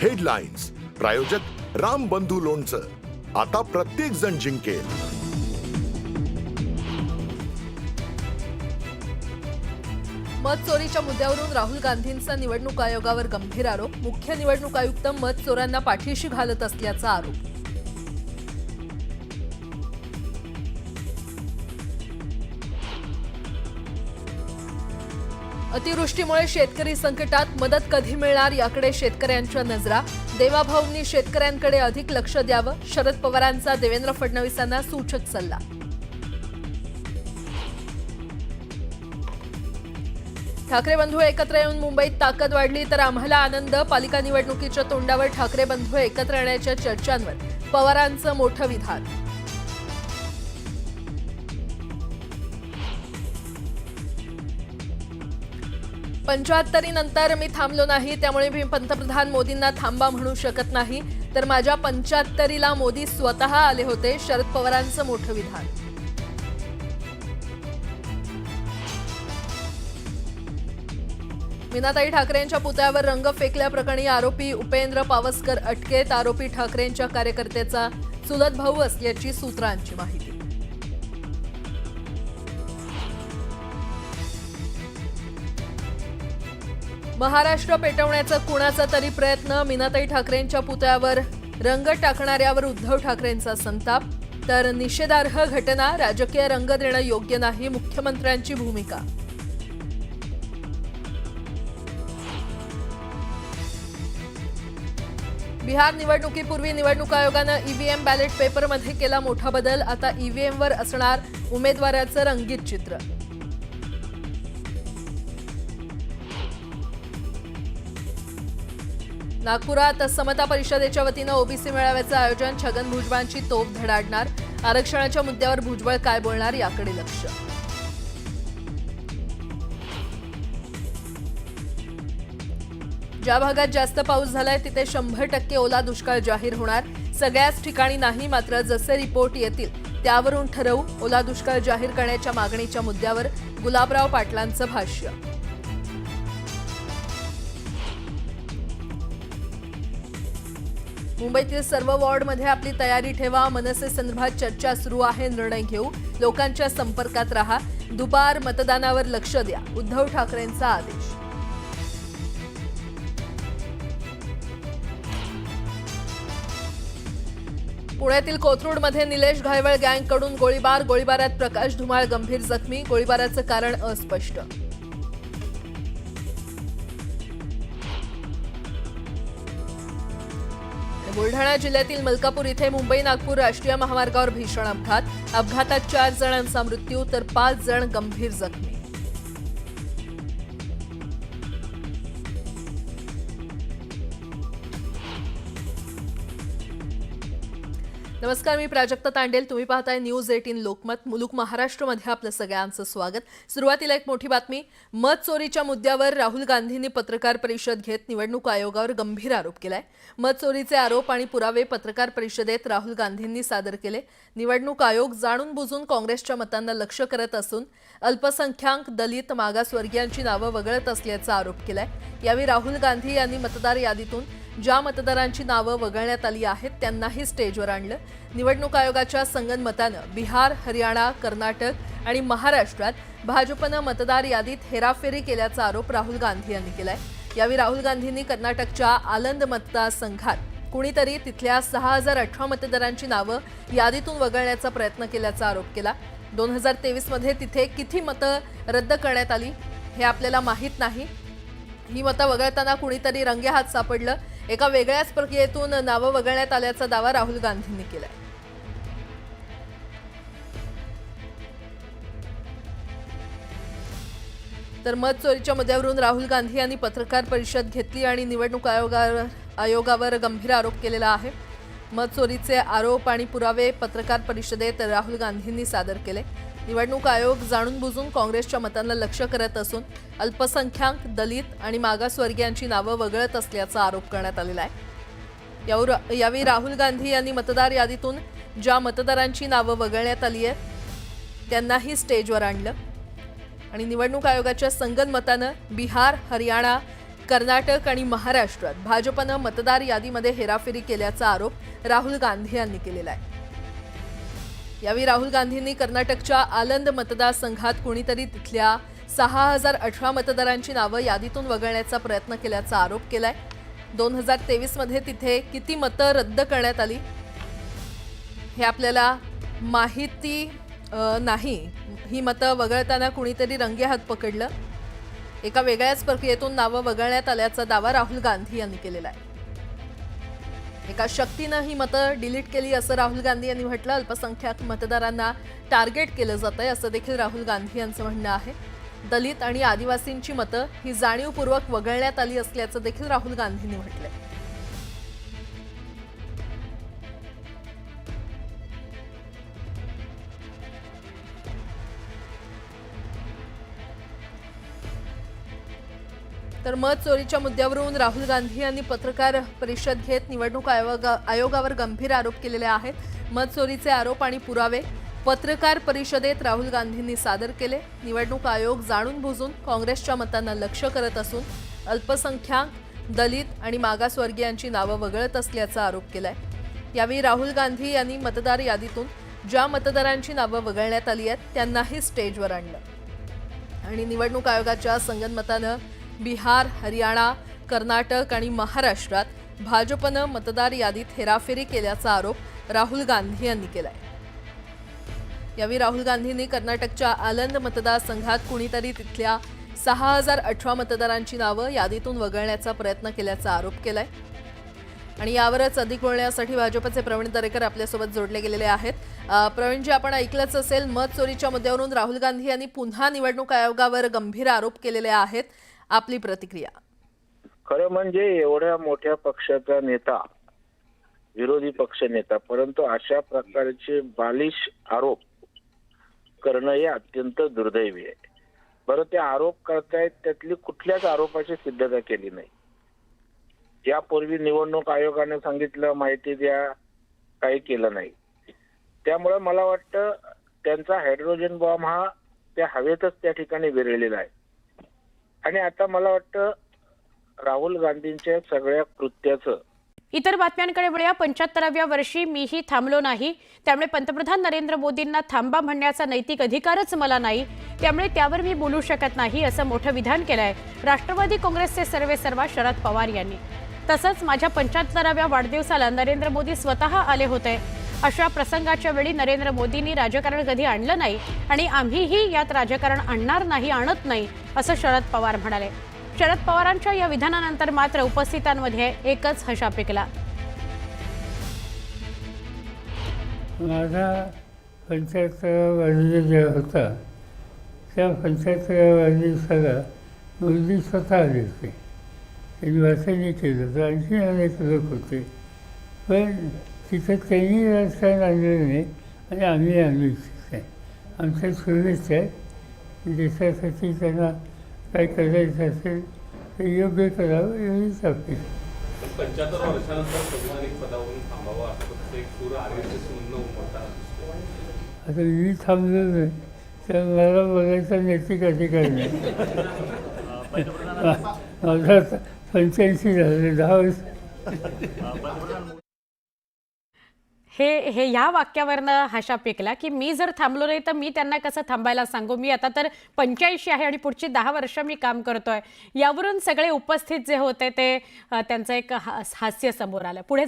Headlines प्रायोजक राम बंधू लोणचं. आता प्रत्येक जण जिंकेल. मत चोरीच्या मुद्द्यावरून राहुल गांधींचा निवडणूक आयोगावर गंभीर आरोप. मुख्य निवडणूक आयुक्त मत चोरांना पाठीशी घालत असल्याचा आरोप. अतिवृष्टीमुळे शेतकरी संकटात, मदत कधी मिळणार याकडे शेतकऱ्यांच्या नजरा. देवाभाऊंनी शेतकऱ्यांकडे अधिक लक्ष द्यावं, शरद पवारांचा देवेंद्र फडणवीसांना सूचक सल्ला. ठाकरे बंधू एकत्र येऊन मुंबईत ताकद वाढली तर आम्हाला आनंद. पालिका निवडणुकीच्या तोंडावर ठाकरे बंधू एकत्र येण्याच्या चर्चांवर पवारांचं मोठं विधान. पंचाहत्तरीनंतर मी थांबलो नाही, त्यामुळे मी पंतप्रधान मोदींना थांबा म्हणू शकत नाही. तर माझ्या 75ला मोदी स्वतः आले होते. शरद पवारांचं मोठं विधान. मीनाताई ठाकरेंच्या पुतळ्यावर रंग फेकल्याप्रकरणी आरोपी उपेंद्र पावसकर अटकेत. आरोपी ठाकरेंच्या कार्यकर्त्याचा चुलत भाऊ असल्याची सूत्रांची माहिती. महाराष्ट्र पेटवण्याचा कुणाचा तरी प्रयत्न. मीनाताई ठाकरेंच्या पुतळ्यावर रंग टाकणाऱ्यावर उद्धव ठाकरेंचा संताप. तर निषेधार्ह घटना, राजकीय रंग देणं योग्य नाही, मुख्यमंत्र्यांची भूमिका. बिहार निवडणुकीपूर्वी निवडणूक आयोगानं ईव्हीएम बॅलेट पेपरमध्ये केला मोठा बदल. आता ईव्हीएमवर असणार उमेदवाराचं रंगीत चित्र. नागपुरात समता परिषदेच्या वतीनं ओबीसी मेळाव्याचं आयोजन. छगन भुजबळांची तोफ धडाडणार. आरक्षणाच्या मुद्द्यावर भुजबळ काय बोलणार याकडे लक्ष. ज्या भागात जास्त पाऊस झालाय तिथे 100% ओला दुष्काळ जाहीर होणार. सगळ्याच ठिकाणी नाही, मात्र जसे रिपोर्ट येतील त्यावरून ठरवू. ओला दुष्काळ जाहीर करण्याच्या मागणीच्या मुद्द्यावर गुलाबराव पाटलांचं भाष्य. मुंबईतील सर्व वॉर्डमध्ये आपली तयारी ठेवा. मनसे संदर्भात चर्चा सुरू आहे, निर्णय घेऊ. लोकांच्या संपर्कात राहा. दुपार मतदानावर लक्ष द्या, उद्धव ठाकरेंचा आदेश. पुण्यातील कोथरूडमध्ये निलेश घायवळ गँगकडून गोळीबारात प्रकाश धुमाळ गंभीर जखमी. गोळीबाराचं कारण अस्पष्ट. बुलढाणा जिल्ह्यातील मलकापूर इथे मुंबई नागपूर राष्ट्रीय महामार्गावर भीषण अपघात. अपघातात 4 जणांचा मृत्यू तर 5 जण गंभीर जखमी. नमस्कार, मी प्राजक्ता तांडेल. तुम्ही पाहताय न्यूज 18 लोकमत. मुलुक महाराष्ट्रमध्ये आपलं सगळ्यांचं स्वागत. सुरुवातीला एक मोठी बातमी. मत चोरीच्या मुद्द्यावर राहुल गांधींनी पत्रकार परिषद घेत निवडणूक आयोगावर गंभीर आरोप केलाय. मत चोरीचे आरोप आणि पुरावे पत्रकार परिषदेत राहुल गांधींनी सादर केले. निवडणूक आयोग जाणून बुजून काँग्रेसच्या मतांना लक्ष करत असून अल्पसंख्याक, दलित, मागासवर्गीयांची नावं वगळत असल्याचा आरोप केलाय. यावेळी राहुल गांधी यांनी मतदार यादीतून ज्या मतदारांची नावं वगळण्यात आली आहेत त्यांनाही स्टेजवर आणलं. निवडणूक आयोगाच्या संगनमतानं बिहार, हरियाणा, कर्नाटक आणि महाराष्ट्रात भाजपनं मतदार यादीत हेराफेरी केल्याचा आरोप राहुल गांधी यांनी केलाय. यावेळी राहुल गांधींनी कर्नाटकच्या आलंद मतदारसंघात कुणीतरी तिथल्या 6018 मतदारांची नावं यादीतून वगळण्याचा प्रयत्न केल्याचा आरोप केला. 2023 मध्ये तिथे किती मतं रद्द करण्यात आली हे आपल्याला माहीत नाही. ही मतं वगळताना कुणीतरी रंगेहात सापडलं. एका वेगळ्याच प्रक्रियेतून नावं वगळण्यात आल्याचा दावा राहुल गांधींनी केलाय. तर मत चोरीच्या मुद्द्यावरून राहुल गांधी यांनी पत्रकार परिषद घेतली आणि निवडणूक आयोगावर गंभीर आरोप केलेला आहे. मत चोरीचे आरोप आणि पुरावे पत्रकार परिषदेत राहुल गांधींनी सादर केले. निवडणूक आयोग जाणून बुजून काँग्रेसच्या मतांना लक्ष करत असून अल्पसंख्याक, दलित आणि मागासवर्गीयांची नावं वगळत असल्याचा आरोप करण्यात आलेला आहे. यावेळी राहुल गांधी यांनी मतदार यादीतून ज्या मतदारांची नावं वगळण्यात आली आहेत त्यांनाही स्टेजवर आणलं आणि निवडणूक आयोगाच्या संगनमतानं बिहार, हरियाणा, कर्नाटक आणि महाराष्ट्रात भाजपनं मतदार यादीमध्ये हेराफेरी केल्याचा आरोप राहुल गांधी यांनी केलेला आहे। यावेळी राहुल गांधींनी कर्नाटकच्या आलंद मतदारसंघात कोणीतरी तिथल्या 6018 मतदारांची नावं यादीतून वगळण्याचा प्रयत्न केल्याचा आरोप केलाय। 2023 मध्ये तिथे किती मतं रद्द करण्यात आली हे आपल्याला माहिती नाही। ही मतं वगळताना कुणीतरी रंगेहात पकडलं। एका वेगळ्याच प्रक्रियेतून नावं वगळण्यात आल्याचा दावा राहुल गांधी यांनी केलेला आहे। एका शक्तीनं ही मतं डिलीट केली असं राहुल गांधी यांनी म्हटलं। अल्पसंख्याक मतदारांना टार्गेट केलं जातंय असं देखील राहुल गांधी यांचं म्हणणं आहे। दलित आणि आदिवासींची मतं ही जाणीवपूर्वक वगळण्यात आली असल्याचं देखील राहुल गांधींनी म्हटलंय। तर मत चोरीच्या मुद्द्यावरून राहुल गांधी यांनी पत्रकार परिषद घेत निवडणूक आयोगावर गंभीर आरोप केलेले आहेत। मत चोरीचे आरोप आणि पुरावे पत्रकार परिषदेत राहुल गांधींनी सादर केले। निवडणूक आयोग जाणून बुजून काँग्रेसच्या मतांना लक्ष्य करत असून अल्पसंख्याक, दलित आणि मागासवर्गीयांची नावं वगळत असल्याचा आरोप केलाय। यावेळी राहुल गांधी यांनी मतदार यादीतून ज्या मतदारांची नावं वगळण्यात आली आहेत त्यांनाही स्टेजवर आणलं आणि निवडणूक आयोगाच्या संगनमतानं बिहार, हरियाणा, कर्नाटक आणि महाराष्ट्रात भाजपनं मतदार यादीत हेराफेरी केल्याचा आरोप राहुल गांधी यांनी केलाय। यावेळी राहुल गांधींनी कर्नाटकच्या आलंद मतदारसंघात कुणीतरी तिथल्या 6018 मतदारांची नावं यादीतून वगळण्याचा प्रयत्न केल्याचा आरोप केलाय आणि यावरच अधिक बोलण्यासाठी भाजपचे प्रवीण दरेकर आपल्यासोबत जोडले गेलेले आहेत। प्रवीणजी, आपण ऐकलंच असेल, मत चोरीच्या मुद्द्यावरून राहुल गांधी यांनी पुन्हा निवडणूक आयोगावर गंभीर आरोप केलेले आहेत। आपली प्रतिक्रिया? खरं म्हणजे एवढ्या मोठ्या पक्षाचा नेता, विरोधी पक्ष नेता, परंतु अशा प्रकारचे बालिश आरोप करणं हे अत्यंत दुर्दैवी आहे। बरं, ते आरोप करतायत, त्यातली कुठल्याच आरोपाची सिद्धता केली नाही। यापूर्वी निवडणूक आयोगाने सांगितलं माहिती द्या, काही केलं नाही। त्यामुळे मला वाटतं त्यांचा हायड्रोजन बॉम्ब हा त्या हवेतच त्या ठिकाणी विरळलेला आहे आणि आता मला वाटतं राहुल गांधींच्या सगळ्या कृत्याचं। इतर बातम्यांकडे वळूया। 75व्या वर्षी मीही थांबलो नाही, त्यामुळे पंतप्रधान नरेंद्र मोदींना थांबा म्हणण्याचा नैतिक अधिकारच मला नाही, त्यामुळे त्यावर मी बोलू शकत नाही असं मोठं विधान केलंय राष्ट्रवादी काँग्रेसचे सर्वेसर्वा शरद पवार यांनी। तसंच माझ्या 75व्या वाढदिवसाला नरेंद्र मोदी स्वतः आले होते। अशा प्रसंगाच्या वेळी नरेंद्र मोदींनी राजकारण कधी आणलं नाही आणि आम्हीही यात राजकारण आणणार नाही, आणत नाही असं शरद पवार म्हणाले। शरद पवारांच्या या विधानानंतर मात्र उपस्थितांमध्ये एकच हशा पिकला। माझा 75व्या वाढदिवस जे होता त्या 75व्या वाढदिवसाला मोदी स्वतः आले होते। त्यांनी वाचनही केलं होतं, आणखी अनेक लोक होते, पण तिथं त्यांनी राजकारण आणलेलं नाही आणि आम्ही आणू इच्छित नाही। आमच्या शुभेच्छा आहेत, देशासाठी त्यांना काय करायचं असेल ते योग्य करावं एवढीच अपेक्षा। 75 वर्षानंतर संविधानिक पदावरून थांबावं असं एक सूर RSS म्हणणं उमटतं। आता मी थांबलो नाही तर मला बोलायचा नैतिक अधिकार नाही। माझा 85 झाले, 10 वर्ष। हे ह्या वाक्यावरनं हशा पिकला की मी जर थांबलो नाही तर मी त्यांना कसं थांबायला सांगू, मी आता तर 85 आहे आणि पुढची 10 वर्ष मी काम करतोय। यावरून सगळे उपस्थित जे होते ते त्यांचं एक हास्य समोर आलं। पुढे